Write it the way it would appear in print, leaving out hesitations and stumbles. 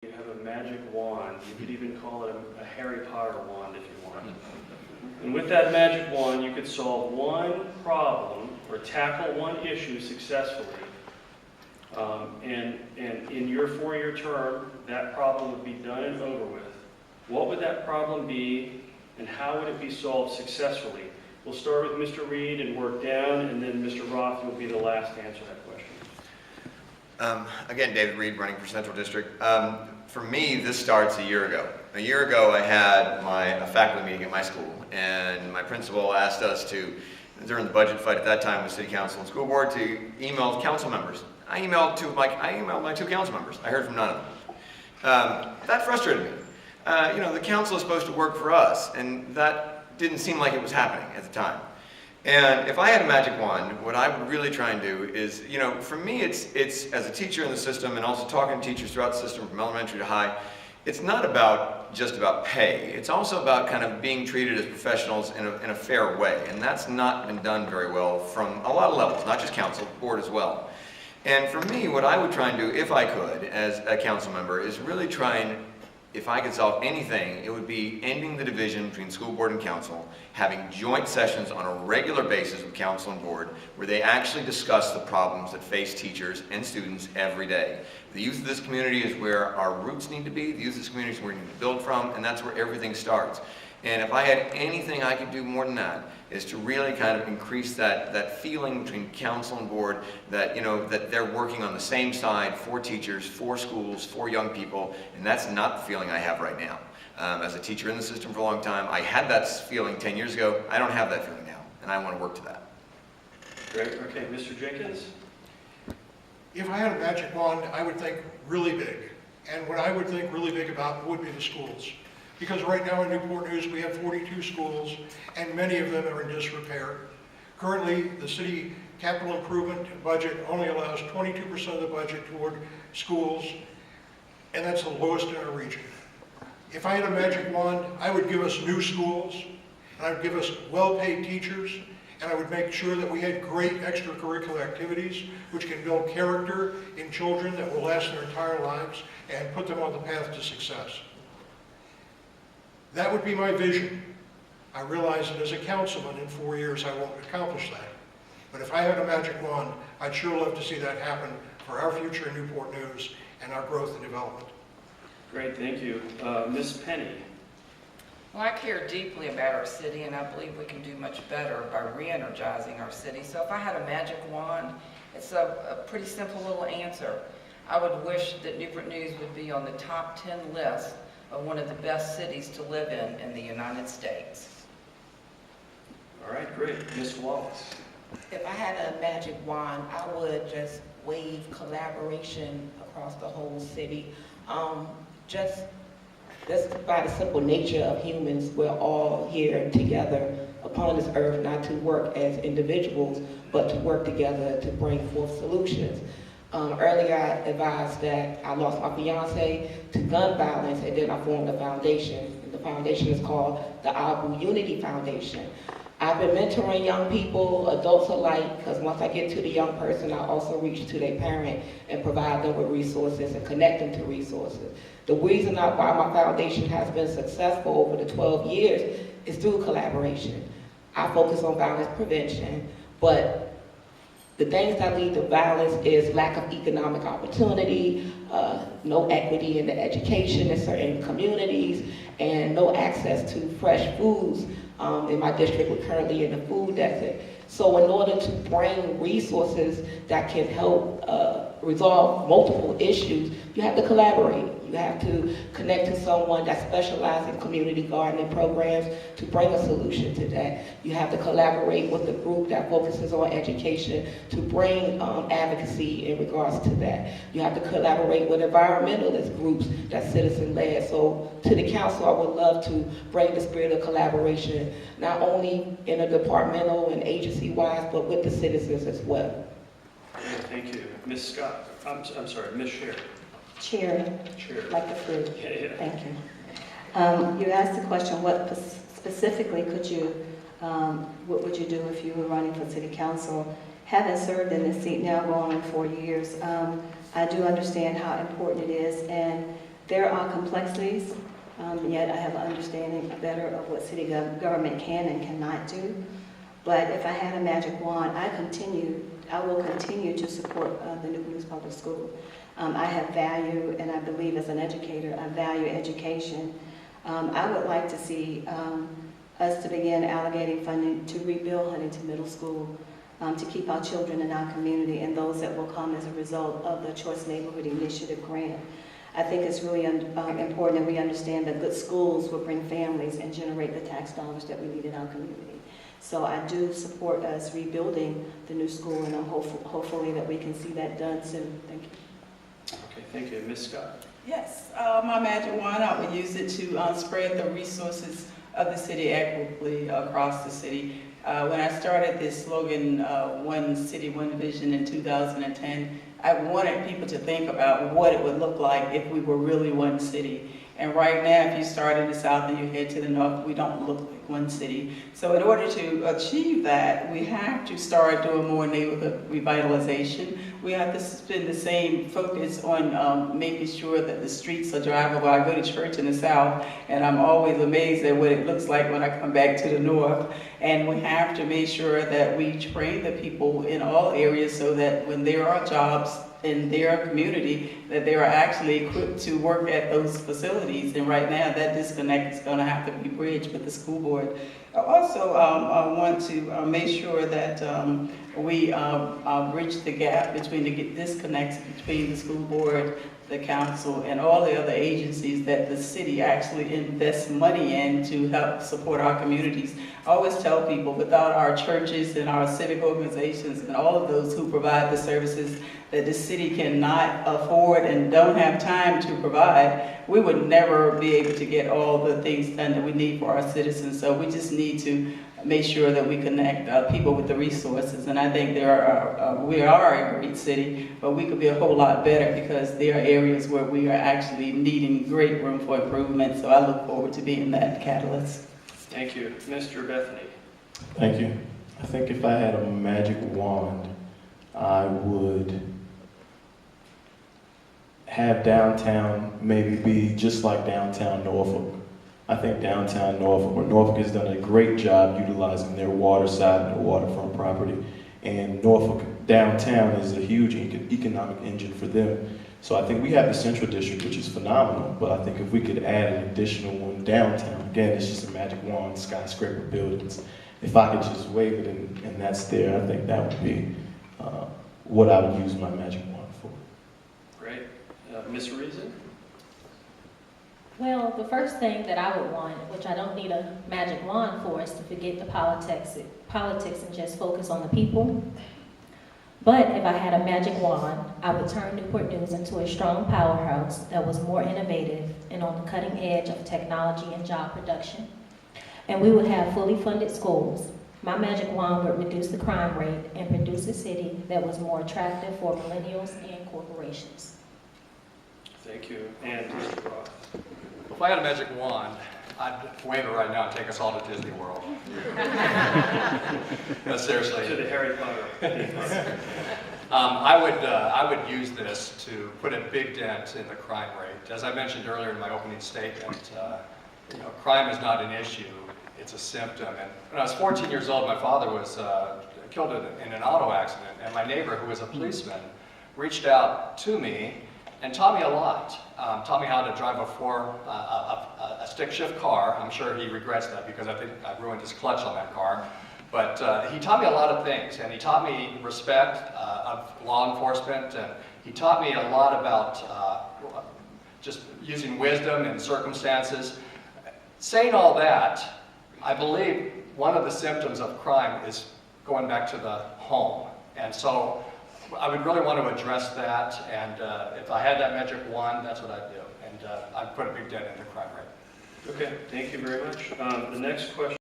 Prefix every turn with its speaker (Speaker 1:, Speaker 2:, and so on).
Speaker 1: You have a magic wand. You could even call it a Harry Potter wand if you want. And with that magic wand, you could solve one problem or tackle one issue successfully. And in your 4-year term, that problem would be done and over with. What would that problem be, and how would it be solved successfully? We'll start with Mr. Reed and work down, and then Mr. Roth will be the last to answer that question.
Speaker 2: Again, David Reed, running for Central District. For me, this starts a year ago. A year ago, I had a faculty meeting at my school, and my principal asked us to, during the budget fight at that time with City Council and School Board, to email council members. I emailed my 2 council members. I heard from none of them. That frustrated me. The council is supposed to work for us, and that didn't seem like it was happening at the time. And if I had a magic wand, what I would really try and do is, for me, it's as a teacher in the system and also talking to teachers throughout the system from elementary to high, it's not just about pay. It's also about kind of being treated as professionals in a fair way. And that's not been done very well from a lot of levels, not just council, board as well. And for me, what I would try and do, if I could, as a council member, is really try and, if I could solve anything, it would be ending the division between school board and council, having joint sessions on a regular basis with council and board, where they actually discuss the problems that face teachers and students every day. The youth of this community is where our roots need to be, the youth of this community is where we need to build from, and that's where everything starts. And if I had anything I could do more than that, is to really kind of increase that feeling between council and board that, that they're working on the same side for teachers, for schools, for young people, and that's not the feeling I have right now. As a teacher in the system for a long time, I had that feeling 10 years ago. I don't have that feeling now, and I want to work to that.
Speaker 1: Great. Okay, Mr. Jenkins?
Speaker 3: If I had a magic wand, I would think really big. And what I would think really big about would be the schools. Because right now in Newport News, we have 42 schools, and many of them are in disrepair. Currently, the city capital improvement budget only allows 22% of the budget toward schools, and that's the lowest in our region. If I had a magic wand, I would give us new schools, and I would give us well-paid teachers, and I would make sure that we had great extracurricular activities which can build character in children that will last their entire lives and put them on the path to success. That would be my vision. I realize that as a councilman in 4 years I won't accomplish that. But if I had a magic wand, I'd sure love to see that happen for our future in Newport News and our growth and development.
Speaker 1: Great, thank you. Ms. Penny?
Speaker 4: Well, I care deeply about our city, and I believe we can do much better by re-energizing our city. So if I had a magic wand, it's a pretty simple little answer. I would wish that Newport News would be on the top 10 list of one of the best cities to live in the United States.
Speaker 1: All right, great. Ms. Wallace?
Speaker 5: If I had a magic wand, I would just wave collaboration across the whole city. Just by the simple nature of humans, we're all here together upon this earth, not to work as individuals, but to work together to bring forth solutions. Earlier I advised that I lost my fiance to gun violence, and then I formed a foundation. The foundation is called the Abu Unity Foundation. I've been mentoring young people, adults alike, because once I get to the young person, I also reach to their parent and provide them with resources and connect them to resources. The reason why my foundation has been successful over the 12 years is through collaboration. I focus on violence prevention, but the things that lead to violence is lack of economic opportunity, no equity in the education in certain communities, and no access to fresh foods. In my district, we're currently in the food desert. So in order to bring resources that can help resolve multiple issues, you have to collaborate. You have to connect to someone that specializes in community gardening programs to bring a solution to that. You have to collaborate with a group that focuses on education to bring advocacy in regards to that. You have to collaborate with environmentalist groups that's citizen-led. So to the council, I would love to bring the spirit of collaboration, not only in a departmental and agency-wise, but with the citizens as well.
Speaker 1: Thank you. Ms. Scott? I'm sorry, Ms. Sher.
Speaker 6: Chair, like the fruit.
Speaker 1: Yeah.
Speaker 6: Thank you. You asked the question, what specifically what would you do if you were running for city council? Having served in this seat now going on 4 years, I do understand how important it is, and There are complexities, yet I have an understanding better of what city government can and cannot do. But if I had a magic wand, I will continue to support the Newport News Public School. I have value, and I believe as an educator, I value education. I would like to see us to begin allocating funding to rebuild Huntington Middle School, to keep our children in our community and those that will come as a result of the Choice Neighborhood Initiative grant. I think it's really important that we understand that good schools will bring families and generate the tax dollars that we need in our community. So I do support us rebuilding the new school, and I'm hopefully that we can see that done soon. Thank you.
Speaker 1: Okay, thank you. Ms. Scott?
Speaker 7: Yes, my magic wand, I would use it to spread the resources of the city equitably across the city. When I started this slogan, One City, One Vision in 2010, I wanted people to think about what it would look like if we were really one city. And right now, if you start in the south and you head to the north, we don't look like one city. So in order to achieve that, we have to start doing more neighborhood revitalization. We have to spend the same focus on making sure that the streets are drivable. I go to church in the south, and I'm always amazed at what it looks like when I come back to the north. And we have to make sure that we train the people in all areas so that when there are jobs in their community, that they are actually equipped to work at those facilities. And right now, that disconnect is going to have to be bridged with the school board. I also want to make sure that we bridge the gap between the disconnects between the school board, the council, and all the other agencies that the city actually invests money in to help support our communities. I always tell people, without our churches and our civic organizations and all of those who provide the services that the city cannot afford and don't have time to provide, we would never be able to get all the things done that we need for our citizens. So we just need to make sure that we connect people with the resources. And I think we are a great city, but we could be a whole lot better because there are areas where we are actually needing great room for improvement. So I look forward to being that catalyst.
Speaker 1: Thank you. Mr. Bethany?
Speaker 8: Thank you. I think if I had a magic wand, I would have downtown maybe be just like downtown Norfolk. I think downtown Norfolk has done a great job utilizing their water side and their waterfront property. And Norfolk downtown is a huge economic engine for them. So I think we have the Central District, which is phenomenal, but I think if we could add an additional one downtown, again, it's just a magic wand, skyscraper buildings. If I could just wave it and that's there, I think that would be what I would use my magic wand for.
Speaker 1: Great. Ms. Reason?
Speaker 9: Well, the first thing that I would want, which I don't need a magic wand for, is to forget the politics and just focus on the people. But if I had a magic wand, I would turn Newport News into a strong powerhouse that was more innovative and on the cutting edge of technology and job production. And we would have fully funded schools. My magic wand would reduce the crime rate and produce a city that was more attractive for millennials and corporations.
Speaker 1: Thank you. And Mr. Roth?
Speaker 10: If I had a magic wand, I'd wave it right now and take us all to Disney World. No, seriously.
Speaker 1: To the Harry Potter.
Speaker 10: I would use this to put a big dent in the crime rate. As I mentioned earlier in my opening statement, crime is not an issue, it's a symptom. And when I was 14 years old, my father was killed in an auto accident, and my neighbor, who was a policeman, reached out to me and taught me a lot. Taught me how to drive a stick shift car. I'm sure he regrets that because I think I ruined his clutch on that car. But he taught me a lot of things, and he taught me respect of law enforcement, and he taught me a lot about just using wisdom in circumstances. Saying all that, I believe one of the symptoms of crime is going back to the home. And so I would really want to address that, and if I had that magic wand, that's what I'd do. And I'd put a big dent in the crime rate.
Speaker 1: Okay, thank you very much. The next question